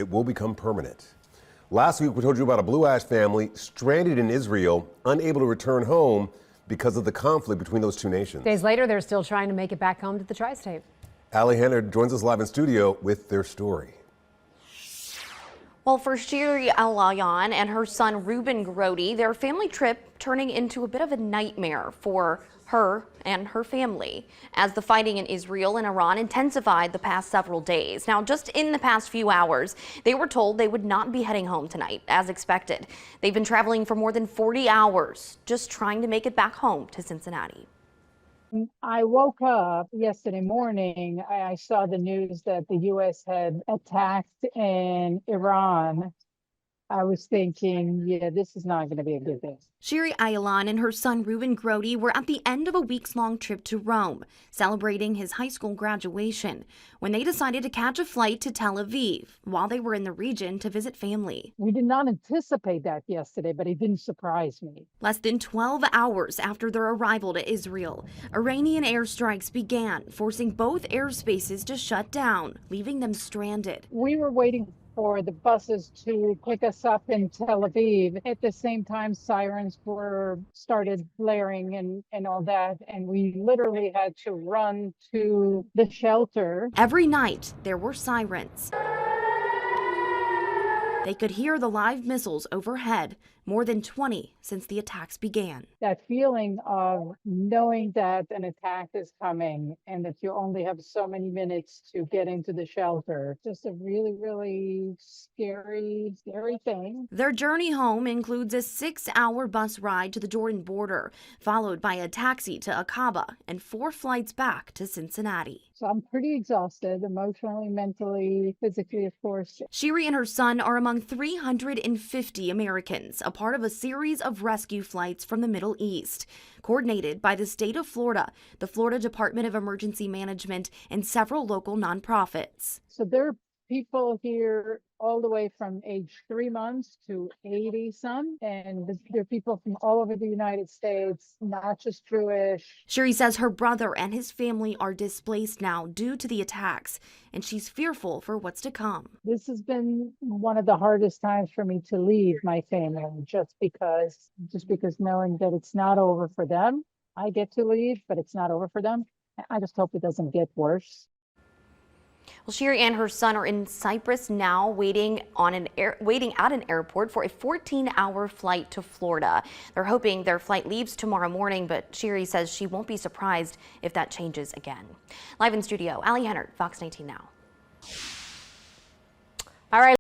It will become permanent. Last week, we told you about a Blue Ash family stranded in Israel, unable to return home because of the conflict between those two nations. Days later, they're still trying to make it back home to the tri-state. Allie Henner joins us live in studio with their story. Well, for Shiri Alayan and her son Reuben Grody, their family trip turning into a bit of a nightmare for her and her family as the fighting in Israel and Iran intensified the past several days. Now, just in the past few hours, they were told they would not be heading home tonight as expected. They've been traveling for more than 40 hours, just trying to make it back home to Cincinnati. I woke up yesterday morning. I saw the news that the U.S. had attacked in Iran. I was thinking, yeah, this is not going to be a good day. Shiri Ayalan and her son Reuben Grody were at the end of a weeks-long trip to Rome, celebrating his high school graduation, when they decided to catch a flight to Tel Aviv while they were in the region to visit family. We did not anticipate that yesterday, but it didn't surprise me. Less than 12 hours after their arrival to Israel, Iranian airstrikes began, forcing both airspaces to shut down, leaving them stranded. We were waiting for the buses to pick us up in Tel Aviv. At the same time, sirens started blaring and all that, and we literally had to run to the shelter. Every night, there were sirens. They could hear the live missiles overhead, more than 20 since the attacks began. That feeling of knowing that an attack is coming and that you only have so many minutes to get into the shelter, just a really, really scary thing. Their journey home includes a 6-hour bus ride to the Jordan border, followed by a taxi to Aqaba and 4 flights back to Cincinnati. So I'm pretty exhausted, emotionally, mentally, physically, of course. Shiri and her son are among 350 Americans, a part of a series of rescue flights from the Middle East, coordinated by the state of Florida, the Florida Department of Emergency Management, and several local nonprofits. So there are people here all the way from age 3 months to 80-some, and there are people from all over the United States, not just Jewish. Shiri says her brother and his family are displaced now due to the attacks, and she's fearful for what's to come. This has been one of the hardest times for me to leave my family, just because knowing that it's not over for them. I get to leave, but it's not over for them. I just hope it doesn't get worse. Well, Shiri and her son are in Cyprus now, waiting at an airport for a 14-hour flight to Florida. They're hoping their flight leaves tomorrow morning, but Shiri says she won't be surprised if that changes again. Live in studio, Allie Henner, Fox 19 Now. All right.